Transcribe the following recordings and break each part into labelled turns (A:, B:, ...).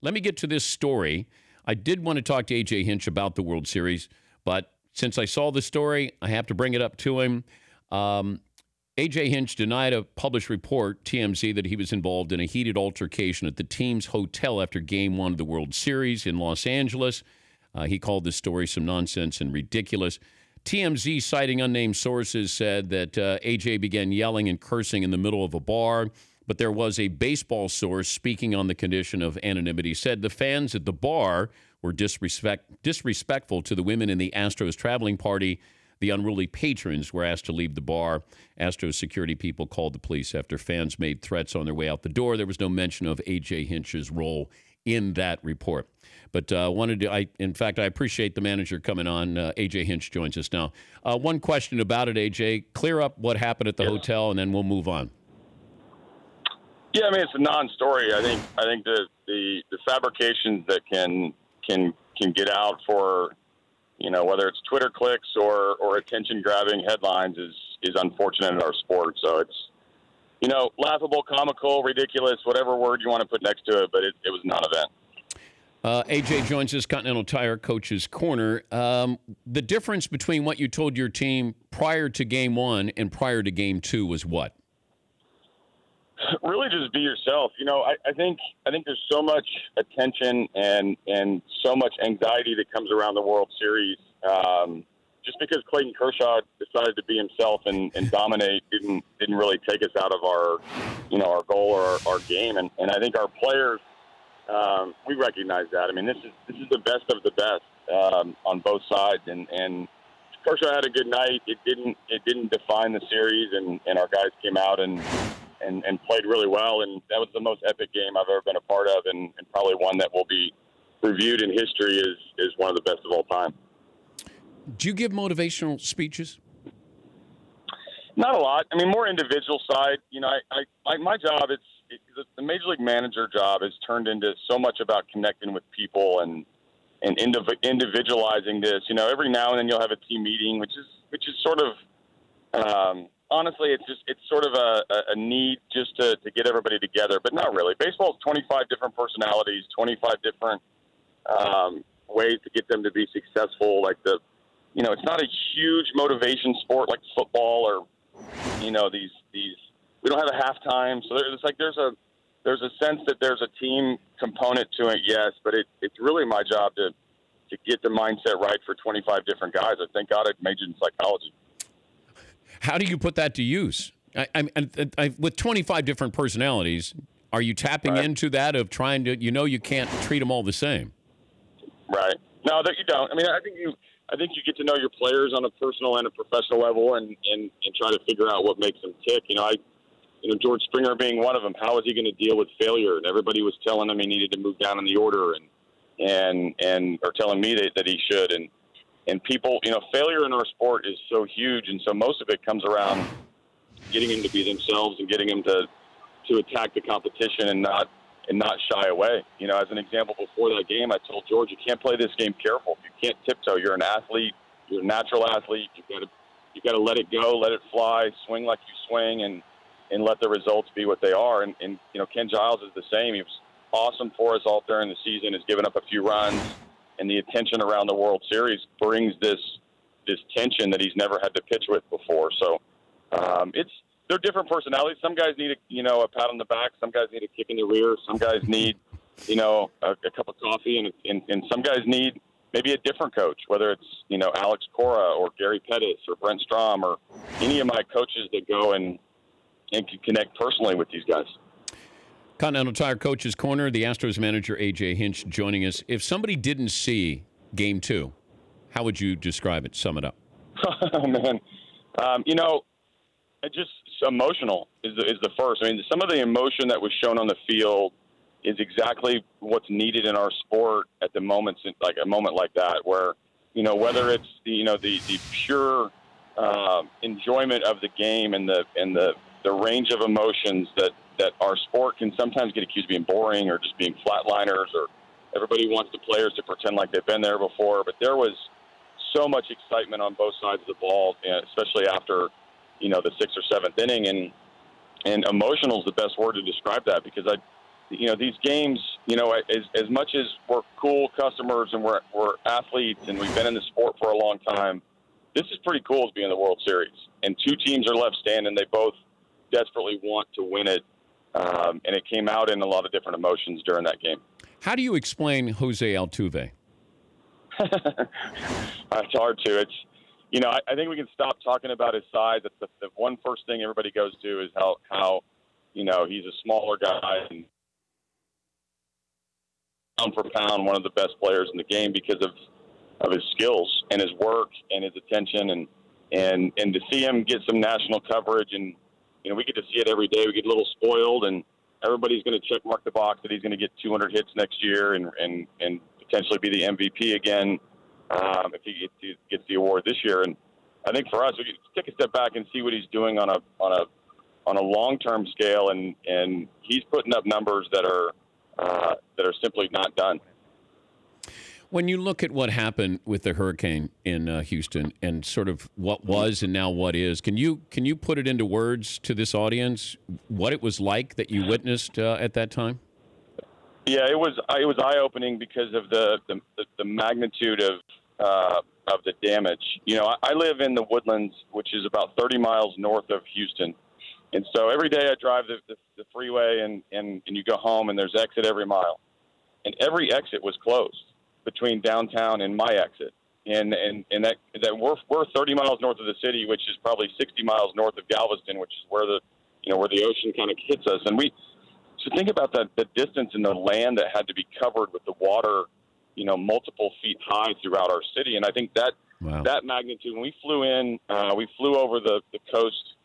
A: let me get to this story. I did want to talk to A.J. Hinch about the World Series, but since I saw the story, I have to bring it up to him. A.J. Hinch denied a published report, TMZ, that he was involved in a heated altercation at the team's hotel after Game 1 of the World Series in Los Angeles. He called this story some nonsense and ridiculous. TMZ, citing unnamed sources, said that A.J. began yelling and cursing in the middle of a bar, but there was a baseball source speaking on the condition of anonymity, said the fans at the bar were disrespectful to the women in the Astros traveling party. The unruly patrons were asked to leave the bar. Astros security people called the police after fans made threats on their way out the door. There was no mention of A.J. Hinch's role in that report. But in fact, I appreciate the manager coming on. A.J. Hinch joins us now. One question about it, A.J. Clear up what happened at the hotel, and then we'll move on.
B: Yeah, I mean, it's a non-story. I think the fabrications that can get out for, whether it's Twitter clicks or attention-grabbing headlines is unfortunate in our sport. So it's, laughable, comical, ridiculous, whatever word you want to put next to it, but it was a non-event.
A: AJ joins us, Continental Tire Coach's Corner. The difference between what you told your team prior to Game 1 and prior to Game 2 was what?
B: Really just be yourself. I think there's so much attention and so much anxiety that comes around the World Series. Just because Clayton Kershaw decided to be himself and dominate didn't really take us out of our goal or our game. And I think our players, we recognize that. I mean, this is the best of the best on both sides. And Kershaw had a good night. It didn't define the series, and our guys came out and played really well. And that was the most epic game I've ever been a part of, and probably one that will be reviewed in history as one of the best of all time.
A: Do you give motivational speeches?
B: Not a lot. I mean, more individual side. My job, the major league manager job has turned into so much about connecting with people and individualizing this. Every now and then you'll have a team meeting, which is sort of, honestly, it's sort of a need just to get everybody together, but not really. Baseball's 25 different personalities, 25 different ways to get them to be successful. It's not a huge motivation sport like football or, these we don't have a halftime. So there's a sense that there's a team component to it, yes, but it's really my job to get the mindset right for 25 different guys. I thank God I majored in psychology.
A: How do you put that to use? With 25 different personalities, are you tapping into that of trying to, you can't treat them all the same? Right.
B: No, that you don't. I mean, I think you get to know your players on a personal and a professional level and try to figure out what makes them tick. George Springer being one of them, how is he going to deal with failure? And everybody was telling him he needed to move down in the order or telling me that he should. And people, failure in our sport is so huge, and so most of it comes around getting them to be themselves and getting them to attack the competition and not shy away. As an example, before that game, I told George, you can't play this game careful. You can't tiptoe. You're an athlete. You're a natural athlete. You've got to let it go, let it fly, swing like you swing, and let the results be what they are. And Ken Giles is the same. He was awesome for us all during the season. Has given up a few runs. And the attention around the World Series brings this tension that he's never had to pitch with before. So they're different personalities. Some guys need a pat on the back. Some guys need a kick in the rear. Some guys need a cup of coffee, and some guys need maybe a different coach, whether it's Alex Cora or Gary Pettis or Brent Strom or any of my coaches that go and can connect personally with these guys.
A: Continental Tire Coach's Corner, the Astros manager A.J. Hinch joining us. If somebody didn't see Game 2, how would you describe it, sum it up?
B: Oh, man. Just emotional is the first. I mean, some of the emotion that was shown on the field is exactly what's needed in our sport at the moments, like a moment like that, where, whether it's the pure enjoyment of the game and the range of emotions that our sport can sometimes get accused of being boring or just being flatliners, or everybody wants the players to pretend like they've been there before. But there was so much excitement on both sides of the ball, especially after, the 6th or 7th inning. And emotional is the best word to describe that, because these games, as much as we're cool customers and we're athletes and we've been in the sport for a long time, this is pretty cool to be in the World Series. And two teams are left standing. They both desperately want to win it. And it came out in a lot of different emotions during that game.
A: How do you explain Jose Altuve?
B: It's hard to. I think we can stop talking about his size. The one first thing everybody goes to is how he's a smaller guy and pound for pound one of the best players in the game because of his skills and his work and his attention and to see him get some national coverage and we get to see it every day. We get a little spoiled and everybody's going to check mark the box that he's going to get 200 hits next year and potentially be the MVP again if he gets the award this year. And I think for us, we can take a step back and see what he's doing on a long-term scale, and he's putting up numbers that are simply not done.
A: When you look at what happened with the hurricane in Houston and sort of what was and now what is, can you put it into words to this audience what it was like that you witnessed at that time?
B: Yeah, it was eye-opening because of the magnitude of the damage. I live in the Woodlands, which is about 30 miles north of Houston. And so every day I drive the freeway and you go home and there's exit every mile. And every exit was closed between downtown and my exit. And that we're 30 miles north of the city, which is probably 60 miles north of Galveston, which is where the ocean kind of hits us. And so think about the distance in the land that had to be covered with the water, multiple feet high throughout our city. And I think that magnitude, when we flew in, we flew over the coast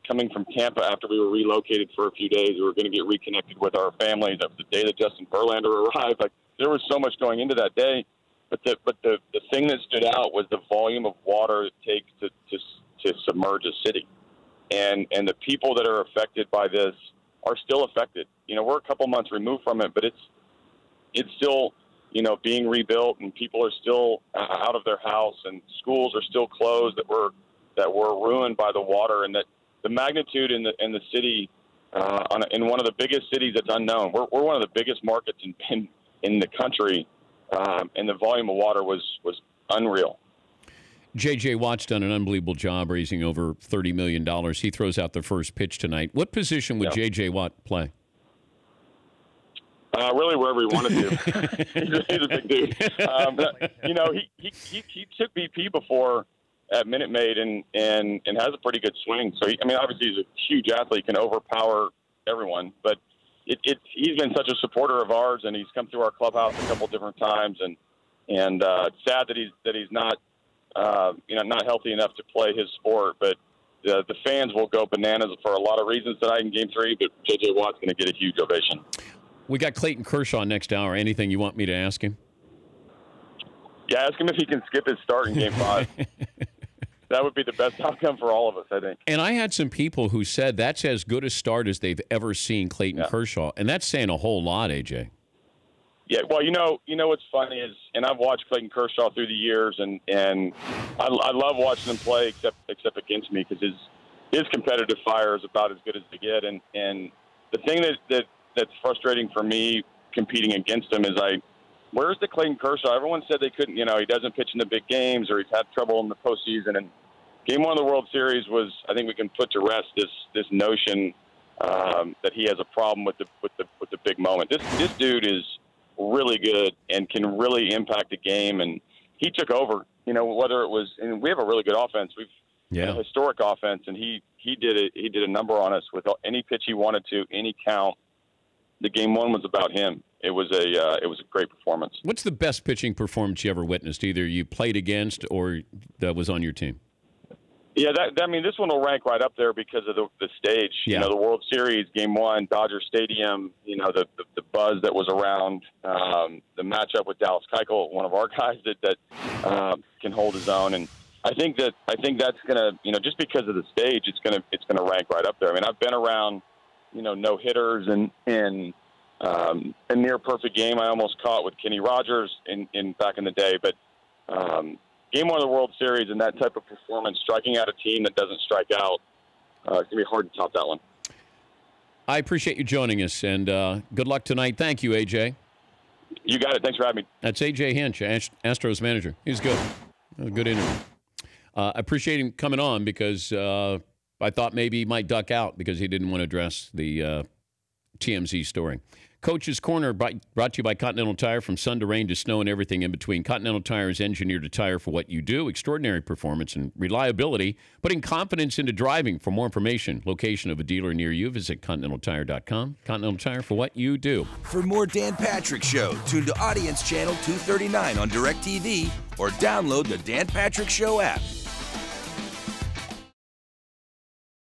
B: coming from Tampa after we were relocated for a few days. We were going to get reconnected with our families. That was the day that Justin Verlander arrived. Like, there was so much going into that day. But the thing that stood out was the volume of water it takes to submerge a city. And the people that are affected by this are still affected. We're a couple months removed from it, but it's still, being rebuilt, and people are still out of their house, and schools are still closed that were ruined by the water, and that the magnitude in the city, in one of the biggest cities that's unknown. We're one of the biggest markets in the country, and the volume of water was unreal.
A: J.J. Watt's done an unbelievable job raising over $30 million. He throws out the first pitch tonight. What position would J.J. Watt play?
B: Really wherever he wanted to. He's a big dude. He took BP before at Minute Maid and has a pretty good swing. So, obviously he's a huge athlete, can overpower everyone. But he's been such a supporter of ours, and he's come through our clubhouse a couple different times. And it's sad that he's not not healthy enough to play his sport. But the fans will go bananas for a lot of reasons tonight in Game 3. But J.J. Watt's going to get a huge ovation.
A: We got Clayton Kershaw next hour. Anything you want me to ask him?
B: Yeah, ask him if he can skip his start in Game 5. That would be the best outcome for all of us, I think.
A: And I had some people who said that's as good a start as they've ever seen Clayton Kershaw, and that's saying a whole lot, AJ.
B: Yeah, well, what's funny is, and I've watched Clayton Kershaw through the years, and I love watching him play, except against me, because his competitive fire is about as good as they get. And the thing that's frustrating for me competing against him is where's the Clayton Kershaw? Everyone said they couldn't, he doesn't pitch in the big games, or he's had trouble in the postseason. And Game 1 of the World Series was, I think we can put to rest this notion that he has a problem with the big moment. This dude is really good and can really impact the game. And he took over, whether it was, and we have a really good offense. We've a historic offense, and he did a number on us with any pitch he wanted to, any count. The Game 1 was about him. It was a great performance.
A: What's the best pitching performance you ever witnessed, either you played against or that was on your team?
B: Yeah, this one will rank right up there because of the stage.
A: Yeah.
B: The World Series, Game 1, Dodger Stadium. The buzz that was around the matchup with Dallas Keuchel, one of our guys that can hold his own. And I think that's gonna, just because of the stage, it's gonna rank right up there. I've been around, no hitters and a near perfect game I almost caught with Kenny Rogers in back in the day. But Game 1 of the World Series and that type of performance, striking out a team that doesn't strike out, it's going to be hard to top that one.
A: I appreciate you joining us, and good luck tonight. Thank you, AJ.
B: You got it. Thanks for having me.
A: That's AJ Hinch, Astros manager. He's good. That was a good interview. I appreciate him coming on because I thought maybe he might duck out because he didn't want to address the TMZ story. Coach's Corner brought to you by Continental Tire. From sun to rain to snow and everything in between, Continental Tire is engineered to tire for what you do. Extraordinary performance and reliability, putting confidence into driving. For more information, location of a dealer near you, visit ContinentalTire.com. Continental Tire for what you do.
C: For more Dan Patrick Show, tune to Audience Channel 239 on DirecTV or download the Dan Patrick Show app.